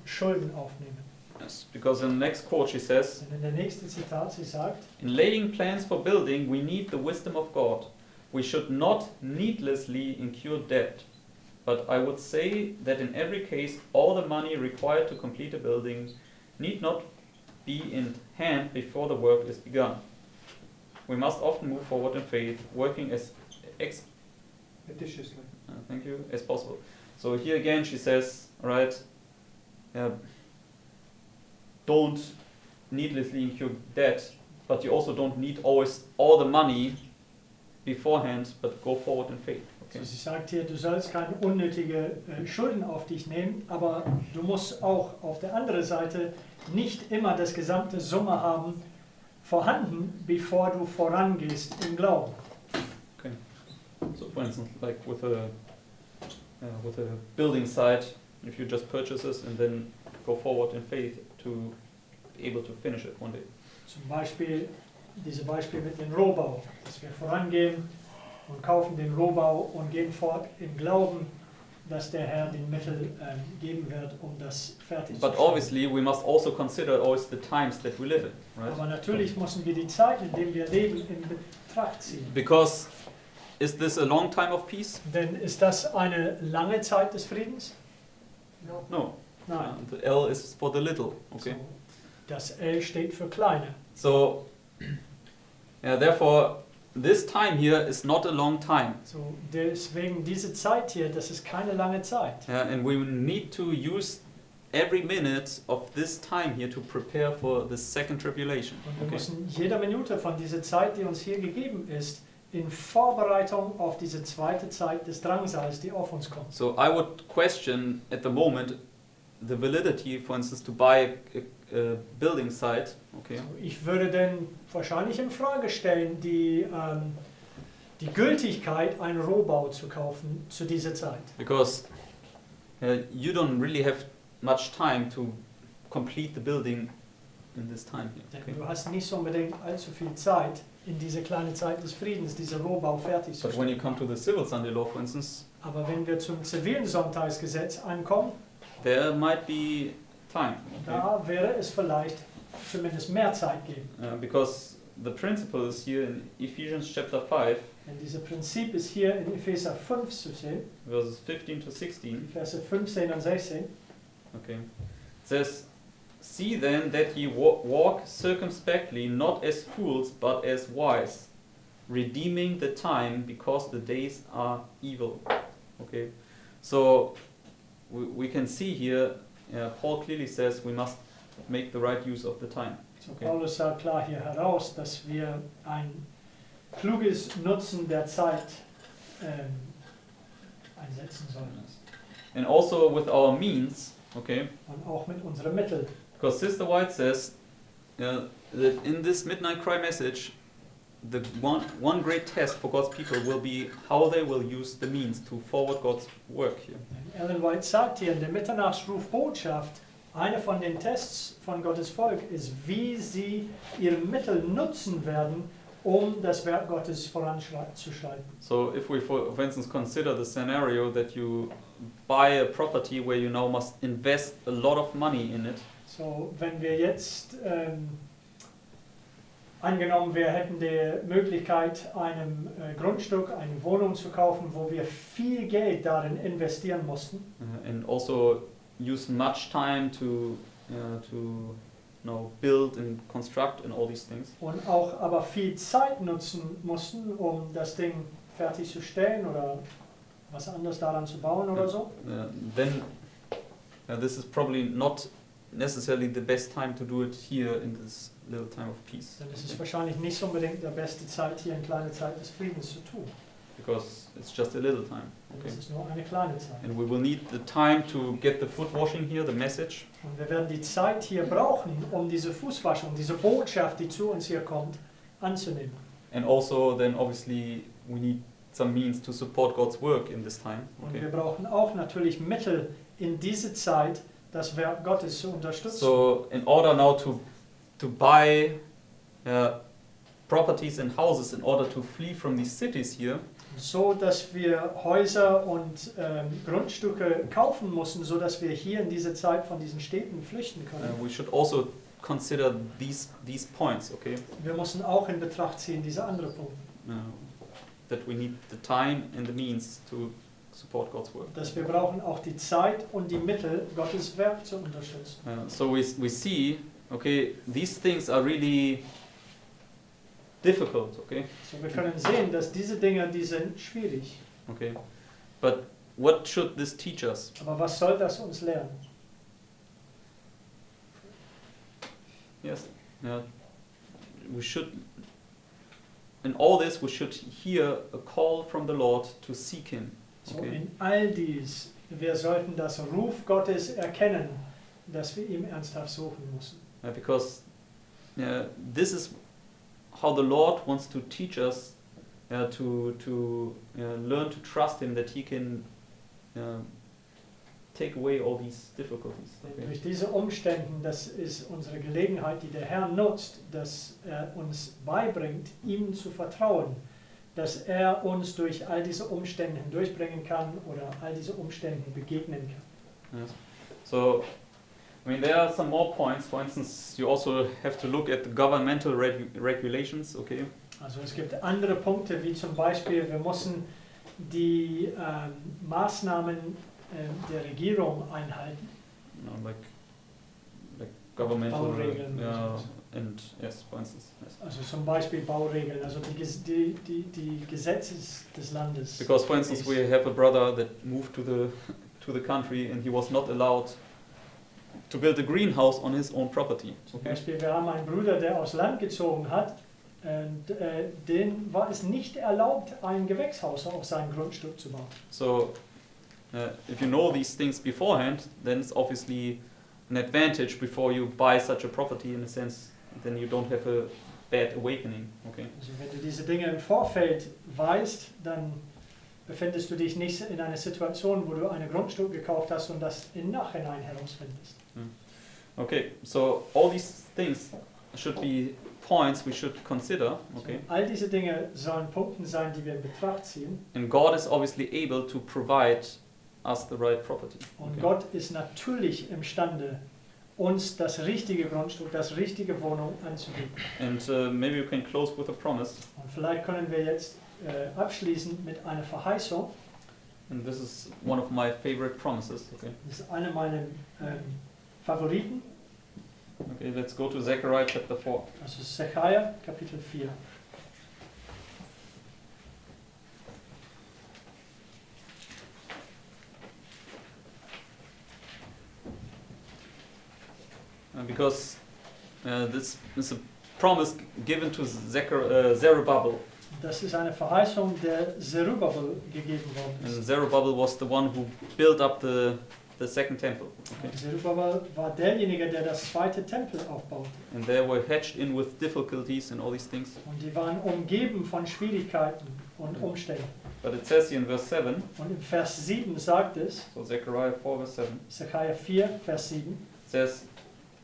Schulden aufnehmen. Yes, because in the next quote she says, Und in der nächsten Zitat, sie sagt, in laying plans for building, we need the wisdom of God. We should not needlessly incur debt. But I would say that in every case, all the money required to complete a building need not be in hand before the work is begun. We must often move forward in faith, working as Expeditiously. thank you, as possible. So here again she says, right, don't needlessly incur debt, but you also don't need always all the money beforehand, but go forward in faith. Okay. also sie sagt hier, du sollst keine unnötige Schulden auf dich nehmen, aber du musst auch auf der anderen Seite nicht immer das gesamte Summe haben vorhanden, bevor du vorangehst im Glauben. So for instance, like with a building site, if you just purchase this and then go forward in faith to be able to finish it one day. Zum Beispiel dieses Beispiel mit dem Rohbau, dass wir vorangehen und kaufen den Rohbau und gehen fort im Glauben, dass der Herr den Mittel geben wird, um das fertig zu But stellen. obviously we must also consider always the times that we live in, right? Aber natürlich müssen wir die Zeit, in der wir leben, in Betracht ziehen. Because is this a long time of peace? Denn ist das eine lange Zeit des Friedens? No. Nein. The L is for the little. Okay. So, das L steht für kleine. So, yeah, therefore, this time here is not a long time. So, deswegen diese Zeit hier, das ist keine lange Zeit. Yeah, and we need to use every minute of this time here to prepare for the second tribulation. Und wir Okay. müssen jede Minute von dieser Zeit, die uns hier gegeben ist, in Vorbereitung auf diese zweite Zeit des Drangsals, die auf uns kommt. So I would question at the moment the validity, for instance, to buy a building site. Okay. So, ich würde denn wahrscheinlich in Frage stellen, die Gültigkeit, einen Rohbau zu kaufen zu dieser Zeit. Because you don't really have much time to complete the building in this time here. Denn Okay. du hast nicht so unbedingt allzu viel Zeit, in diese kleine Zeit des Friedens, dieser Rohbau fertig zu But when you stellen. come to the civil Sunday law, for instance, Aber wenn wir zum zivilen Sonntagsgesetz ankommen, there might be time. Okay. da wäre es vielleicht zumindest mehr Zeit geben. Because the principle is here in Ephesians chapter 5, Denn dieses Prinzip ist hier in Epheser 5 zu sehen, verses 15 to 16. Verse 15 und 16. Okay. It says, see then that ye walk circumspectly, not as fools, but as wise, redeeming the time, because the days are evil. Okay. So we can see here, Paul clearly says we must make the right use of the time. So Okay. Paulus sagt klar hier heraus, dass wir ein kluges Nutzen der Zeit einsetzen sollen. And also with our means, okay, Und auch mit unseren Mitteln. because Sister White says that in this midnight cry message, the one great test for God's people will be how they will use the means to forward God's work here. Ellen White sagt hier in der Mitternachtsruf-Botschaft, einer von den Tests von Gottes Volk ist, wie sie ihre Mittel nutzen werden, um das Werk Gottes voranzuschreiten. So if we, for instance, consider the scenario that you buy a property where you now must invest a lot of money in it, So, wenn wir jetzt angenommen, wir hätten die Möglichkeit, einem Grundstück, eine Wohnung zu kaufen, wo wir viel Geld darin investieren mussten and also use much time to build and construct and all these things. und auch aber viel Zeit nutzen mussten, um das Ding fertigzustellen oder was anderes daran zu bauen oder so, Then this is probably not necessarily the best time to do it here in this little time of peace. dann ist es wahrscheinlich nicht unbedingt die beste Zeit, hier eine kleine Zeit des Friedens zu tun. Because it's just a little time. Denn Okay. es ist nur eine kleine Zeit. And we will need the time to get the foot washing here, the message. Und wir werden die Zeit hier brauchen, um diese Fußwaschung, diese Botschaft, die zu uns hier kommt, anzunehmen. And also then obviously we need some means to support God's work in this time. Und wir Okay. brauchen auch natürlich Mittel in diese Zeit, das Werk Gottes zu unterstützen. So in order now to buy properties and houses in order to flee from these cities here, So, dass wir Häuser und Grundstücke kaufen müssen, so dass wir hier in dieser Zeit von diesen Städten flüchten können. we should also consider these points. Okay. Wir müssen auch in Betracht ziehen diese anderen Punkte, That we need the time and the means to support God's work. dass wir brauchen auch die Zeit und die Mittel, Gottes Werk zu unterstützen. So we see, okay, these things are really difficult, okay, So, wir können sehen, dass diese Dinge, die sind schwierig. okay, but what should this teach us? Aber was soll das uns lernen? Yes, we should, in all this, we should hear a call from the Lord to seek Him. So, Okay. in all dies, wir sollten das Ruf Gottes erkennen, dass wir ihm ernsthaft suchen müssen. Because this is how the Lord wants to teach us to learn to trust Him, that He can take away all these difficulties. Okay. Durch diese Umstände, das ist unsere Gelegenheit, die der Herr nutzt, dass er uns beibringt, ihm zu vertrauen, dass er uns durch all diese Umstände hindurchbringen kann oder all diese Umstände begegnen kann. Yes. So, I mean, there are some more points. For instance, you also have to look at the governmental regulations. Okay. Also es gibt andere Punkte, wie zum Beispiel, wir müssen die Maßnahmen der Regierung einhalten. Like governmental Bauregeln. and yes, for instance, yes. Also zum Beispiel Bauregeln, also die Gesetze des Landes. Because for instance, we have a brother that moved to the country and he was not allowed to build a greenhouse on his own property. Zum Okay. Beispiel, wir haben einen Bruder, der aus Land gezogen hat, und dem war es nicht erlaubt, ein Gewächshaus auf seinem Grundstück zu bauen. So, if you know these things beforehand, then it's obviously an advantage before you buy such a property. In a sense, then you don't have a bad awakening. Okay. Also wenn du diese Dinge im Vorfeld weißt, dann befindest du dich nicht in einer Situation, wo du ein Grundstück gekauft hast und das im Nachhinein herausfindest. Okay. So all these things should be points we should consider. Okay. So, all diese Dinge sollen Punkte sein, die wir in Betracht ziehen. And God is obviously able to provide us the right property. Und Okay. Gott ist natürlich imstande, uns das richtige Grundstück, das richtige Wohnung anzubieten. And maybe you can close with a promise. Und vielleicht können wir jetzt abschließen mit einer Verheißung. And this is one of my favorite promises. Okay. Das ist eine meiner Favoriten. Okay. Let's go to Zechariah chapter 4. Das ist Zechariah, Kapitel 4. Because this is a promise given to Zerubbabel. Das ist eine Verheißung, der Zerubbabel gegeben worden And ist. Zerubbabel was the one who built up the second temple. Okay. Und Zerubbabel war derjenige, der das zweite Tempel aufbaute. And they were hedged in with difficulties and all these things. Und die waren umgeben von Schwierigkeiten und Umständen. But it says here in verse 7, Und im Vers 7 sagt es, so Zechariah 4 verse 7, Zechariah 4, Vers 7, says,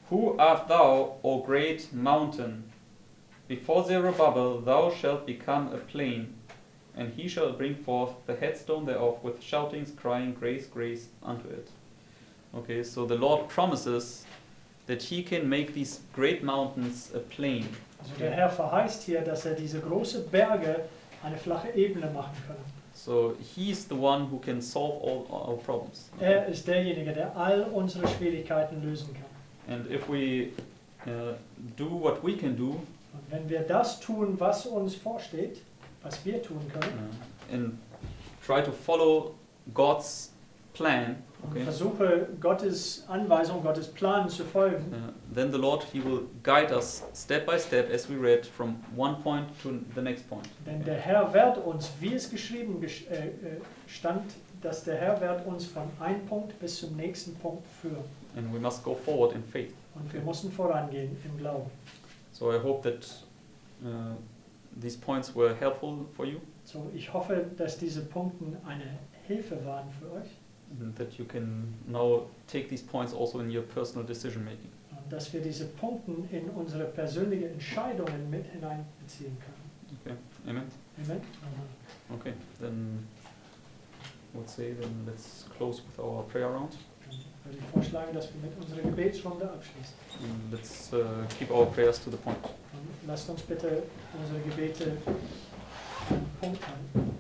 Who art thou, O great mountain? Before Zerubbabel thou shalt become a plain, and he shall bring forth the headstone thereof with shoutings, crying, Grace, grace unto it. Okay, so the Lord promises that He can make these great mountains a plain. also der Herr verheißt hier, dass er diese großen Berge eine flache Ebene machen kann. So He's the one who can solve all our problems. Er ist derjenige, der all unsere Schwierigkeiten lösen kann. And if we do what we can do, Und wenn wir das tun, was uns vorsteht, was wir tun können, and try to follow God's plan, und okay, versuche Gottes Anweisung, Gottes Plan zu folgen, then the Lord He will guide us step by step, as we read, from one point to the next point. denn der Herr wird uns, wie es geschrieben stand, dass der Herr wird uns von einem Punkt bis zum nächsten Punkt führen. And we must go forward in faith. Und wir müssen vorangehen im Glauben. So I hope that these points were helpful for you. So, ich hoffe, dass diese Punkte eine Hilfe waren für euch and that you can now take these points also in your personal decision making. und dass wir diese Punkte in unsere persönlichen Entscheidungen mit hineinbeziehen können. Okay, amen. Amen. Okay, then I would say then let's close with our prayer round. Dann würde ich vorschlagen, dass wir mit unserer Gebetsrunde abschließen. And let's keep our prayers to the point. Und lasst uns bitte unsere Gebete an den Punkt halten.